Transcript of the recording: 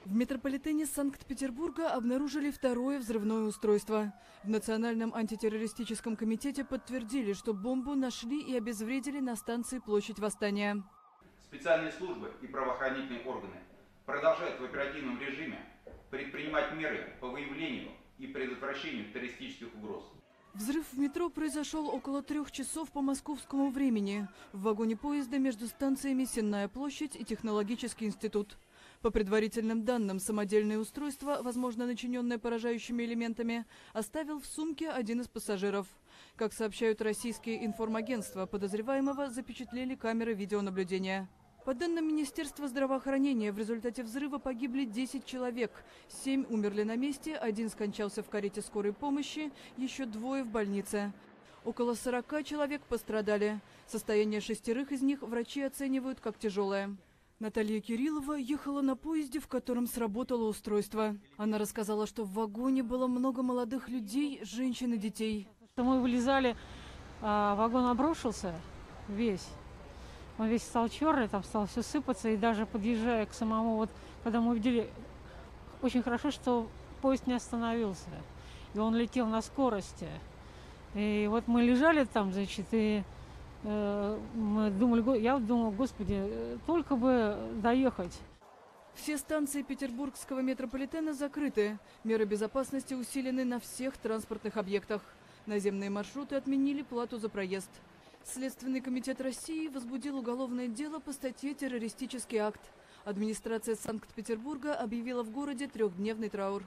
В метрополитене Санкт-Петербурга обнаружили второе взрывное устройство. В Национальном антитеррористическом комитете подтвердили, что бомбу нашли и обезвредили на станции Площадь Восстания. Специальные службы и правоохранительные органы продолжают в оперативном режиме предпринимать меры по выявлению и предотвращению террористических угроз. Взрыв в метро произошел около 3 часов по московскому времени в вагоне поезда между станциями Сенная площадь и Технологический институт. По предварительным данным, самодельное устройство, возможно начиненное поражающими элементами, оставил в сумке один из пассажиров. Как сообщают российские информагентства, подозреваемого запечатлели камеры видеонаблюдения. По данным Министерства здравоохранения, в результате взрыва погибли 10 человек. 7 умерли на месте, 1 скончался в карете скорой помощи, еще 2 в больнице. Около 40 человек пострадали. Состояние 6 из них врачи оценивают как тяжелое. Наталья Кириллова ехала на поезде, в котором сработало устройство. Она рассказала, что в вагоне было много молодых людей, женщин и детей. Мы вылезали, вагон обрушился весь. Он весь стал черный, там стало все сыпаться. И даже подъезжая к самому, вот когда мы увидели, очень хорошо, что поезд не остановился. И он летел на скорости. И вот мы лежали там, значит, и мы думали, я думала, господи, только бы доехать. Все станции петербургского метрополитена закрыты. Меры безопасности усилены на всех транспортных объектах. Наземные маршруты отменили плату за проезд. Следственный комитет России возбудил уголовное дело по статье «Террористический акт». Администрация Санкт-Петербурга объявила в городе 3-дневный траур.